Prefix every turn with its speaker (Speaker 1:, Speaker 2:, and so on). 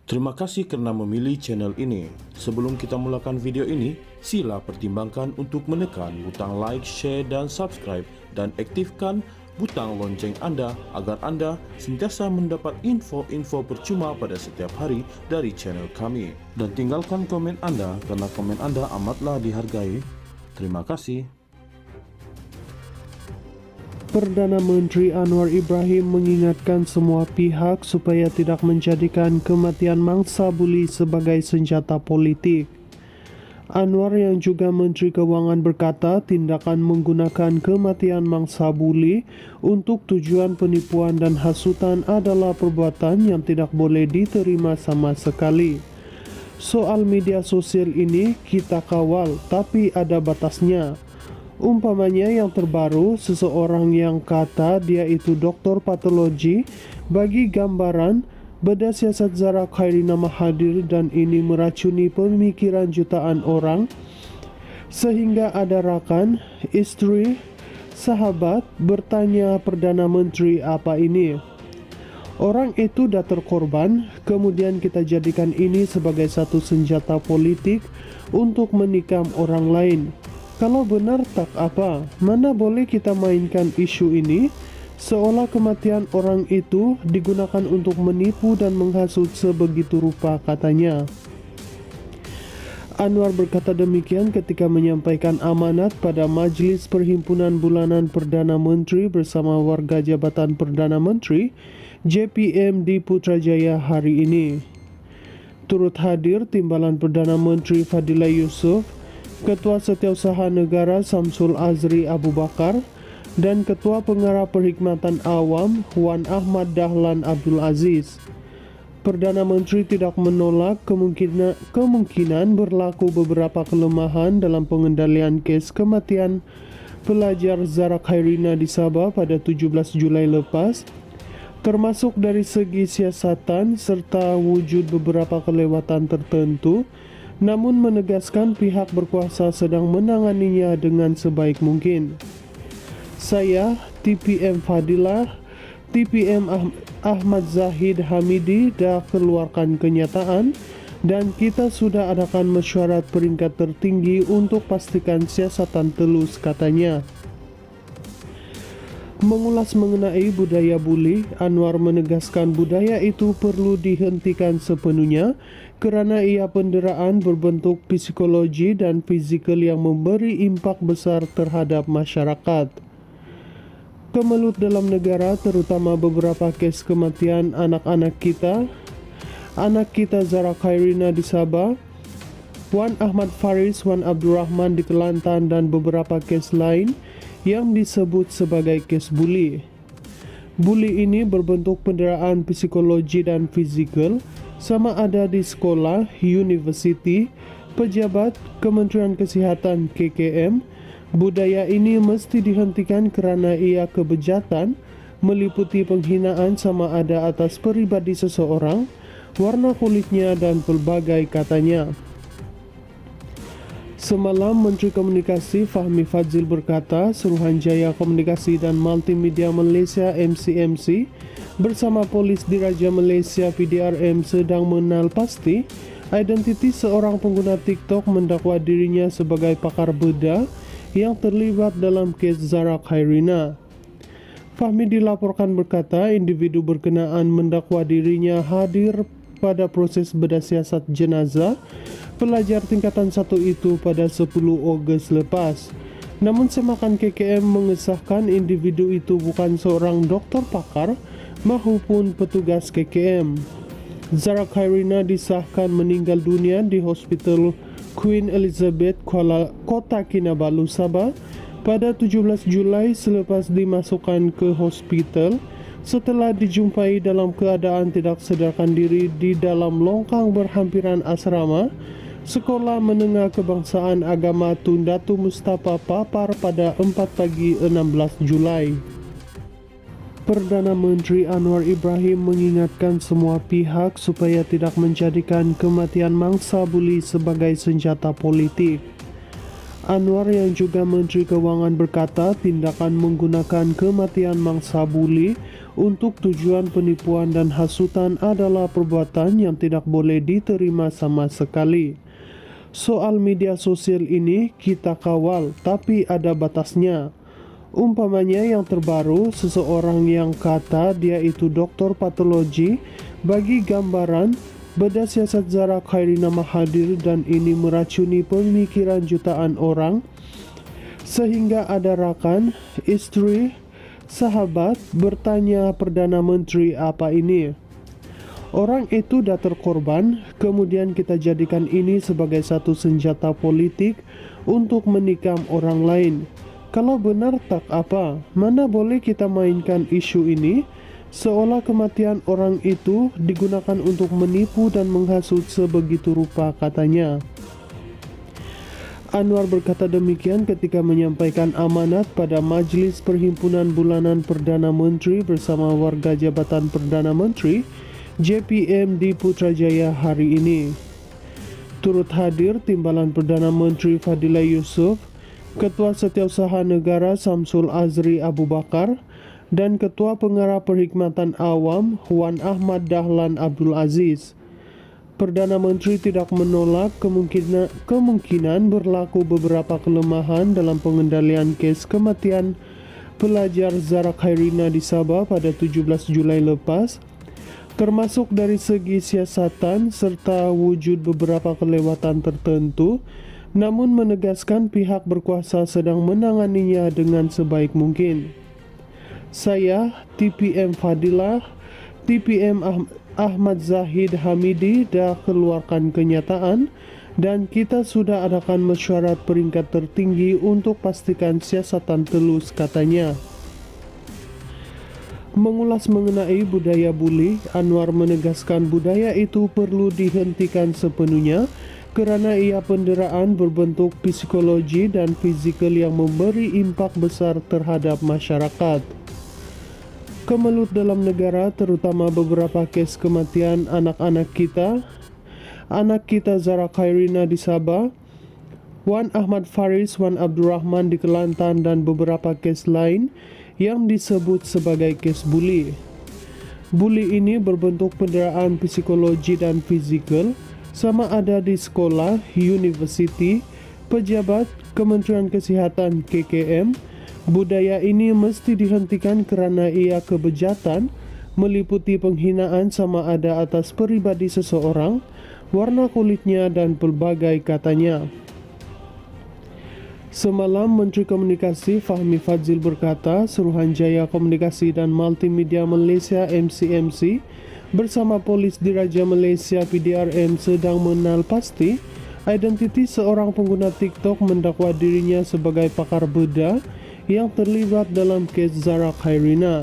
Speaker 1: Terima kasih karena memilih channel ini. Sebelum kita mulakan video ini, sila pertimbangkan untuk menekan butang like, share, dan subscribe, dan aktifkan butang lonceng Anda agar Anda sentiasa mendapat info-info percuma pada setiap hari dari channel kami. Dan tinggalkan komen Anda karena komen Anda amatlah dihargai. Terima kasih.
Speaker 2: Perdana Menteri Anwar Ibrahim mengingatkan semua pihak supaya tidak menjadikan kematian mangsa buli sebagai senjata politik. Anwar yang juga Menteri Keuangan berkata tindakan menggunakan kematian mangsa buli untuk tujuan penipuan dan hasutan adalah perbuatan yang tidak boleh diterima sama sekali. Soal media sosial ini kita kawal, tapi ada batasnya. Umpamanya yang terbaru, seseorang yang kata dia itu doktor patologi bagi gambaran beda siasat Zahra Khairina Mahathir dan ini meracuni pemikiran jutaan orang sehingga ada rakan, istri, sahabat bertanya Perdana Menteri apa ini. Orang itu dah terkorban, kemudian kita jadikan ini sebagai satu senjata politik untuk menikam orang lain. Kalau benar tak apa, mana boleh kita mainkan isu ini seolah kematian orang itu digunakan untuk menipu dan menghasut sebegitu rupa, katanya. Anwar berkata demikian ketika menyampaikan amanat pada Majlis Perhimpunan Bulanan Perdana Menteri bersama warga Jabatan Perdana Menteri JPM di Putrajaya hari ini. Turut hadir Timbalan Perdana Menteri Fadillah Yusuf, Ketua Setiausaha Negara Samsul Azri Abu Bakar, dan Ketua Pengarah Perkhidmatan Awam Wan Ahmad Dahlan Abdul Aziz. Perdana Menteri tidak menolak kemungkinan berlaku beberapa kelemahan dalam pengendalian kes kematian pelajar Zahra Khairina di Sabah pada 17 Julai lepas, termasuk dari segi siasatan serta wujud beberapa kelewatan tertentu, namun menegaskan pihak berkuasa sedang menanganinya dengan sebaik mungkin. Saya, TPM Fadilah, TPM Ahmad Zahid Hamidi dah keluarkan kenyataan dan kita sudah adakan mesyuarat peringkat tertinggi untuk pastikan siasatan telus, katanya. Mengulas mengenai budaya buli, Anwar menegaskan budaya itu perlu dihentikan sepenuhnya kerana ia penderaan berbentuk psikologi dan fizikal yang memberi impak besar terhadap masyarakat. Kemelut dalam negara, terutama beberapa kes kematian anak kita Zahra Khairina di Sabah, Wan Ahmad Faris, Wan Abdurrahman di Kelantan dan beberapa kes lain yang disebut sebagai kes buli. Buli ini berbentuk penderaan psikologi dan fizikal, sama ada di sekolah, universiti, pejabat, Kementerian Kesihatan KKM. Budaya ini mesti dihentikan kerana ia kebejatan, meliputi penghinaan sama ada atas peribadi seseorang, warna kulitnya dan pelbagai, katanya. Semalam, Menteri Komunikasi Fahmi Fadzil berkata Suruhanjaya Komunikasi dan Multimedia Malaysia MCMC bersama Polis Diraja Malaysia PDRM sedang mengenal pasti identiti seorang pengguna TikTok mendakwa dirinya sebagai pakar bedah yang terlibat dalam kes Zahra Khairina. Fahmi dilaporkan berkata individu berkenaan mendakwa dirinya hadir pada proses bedah siasat jenazah pelajar tingkatan 1 itu pada 10 Ogos lepas. Namun semakan KKM mengesahkan individu itu bukan seorang doktor pakar maupun petugas KKM. Zahra Khairina disahkan meninggal dunia di Hospital Queen Elizabeth Kota Kinabalu, Sabah pada 17 Julai selepas dimasukkan ke hospital setelah dijumpai dalam keadaan tidak sadarkan diri di dalam longkang berhampiran asrama Sekolah Menengah Kebangsaan Agama Tun Datu Mustafa Papar pada 4 pagi 16 Julai. Perdana Menteri Anwar Ibrahim mengingatkan semua pihak supaya tidak menjadikan kematian mangsa buli sebagai senjata politik. Anwar yang juga Menteri Keuangan berkata tindakan menggunakan kematian mangsa buli untuk tujuan penipuan dan hasutan adalah perbuatan yang tidak boleh diterima sama sekali. Soal media sosial ini kita kawal, tapi ada batasnya. Umpamanya yang terbaru, seseorang yang kata dia itu doktor patologi bagi gambaran beda siasat Zara Khairina Mahathir dan ini meracuni pemikiran jutaan orang, sehingga ada rakan, istri, sahabat bertanya Perdana Menteri apa ini. Orang itu dah terkorban, kemudian kita jadikan ini sebagai satu senjata politik untuk menikam orang lain. Kalau benar tak apa, mana boleh kita mainkan isu ini seolah kematian orang itu digunakan untuk menipu dan menghasut sebegitu rupa, katanya. Anwar berkata demikian ketika menyampaikan amanat pada Majlis Perhimpunan Bulanan Perdana Menteri bersama warga Jabatan Perdana Menteri JPM di Putrajaya hari ini. Turut hadir Timbalan Perdana Menteri Fadila Yusuf, Ketua Setiausaha Negara Samsul Azri Abu Bakar, dan Ketua Pengarah Perkhidmatan Awam Wan Ahmad Dahlan Abdul Aziz. Perdana Menteri tidak menolak kemungkinan berlaku beberapa kelemahan dalam pengendalian kes kematian pelajar Zara Khairina di Sabah pada 17 Julai lepas, termasuk dari segi siasatan serta wujud beberapa kelewatan tertentu, namun menegaskan pihak berkuasa sedang menanganinya dengan sebaik mungkin. Saya, TPM Fadilah, TPM Ahmad Zahid Hamidi dah keluarkan kenyataan dan kita sudah adakan mesyuarat peringkat tertinggi untuk pastikan siasatan telus, katanya. Mengulas mengenai budaya buli, Anwar menegaskan budaya itu perlu dihentikan sepenuhnya kerana ia penderaan berbentuk psikologi dan fizikal yang memberi impak besar terhadap masyarakat. Kemelut dalam negara, terutama beberapa kes kematian anak kita Zara Khairina di Sabah, Wan Ahmad Faris, Wan Abdurrahman di Kelantan dan beberapa kes lain yang disebut sebagai kes buli. Buli ini berbentuk penderaan psikologi dan fizikal, sama ada di sekolah, universiti, pejabat, Kementerian Kesihatan KKM. Budaya ini mesti dihentikan kerana ia kebejatan, meliputi penghinaan sama ada atas peribadi seseorang, warna kulitnya dan pelbagai, katanya. Semalam, Menteri Komunikasi Fahmi Fadzil berkata Suruhanjaya Komunikasi dan Multimedia Malaysia MCMC bersama Polis Diraja Malaysia PDRM sedang mengenal pasti identiti seorang pengguna TikTok mendakwa dirinya sebagai pakar bedah yang terlibat dalam kes Zara Khairina.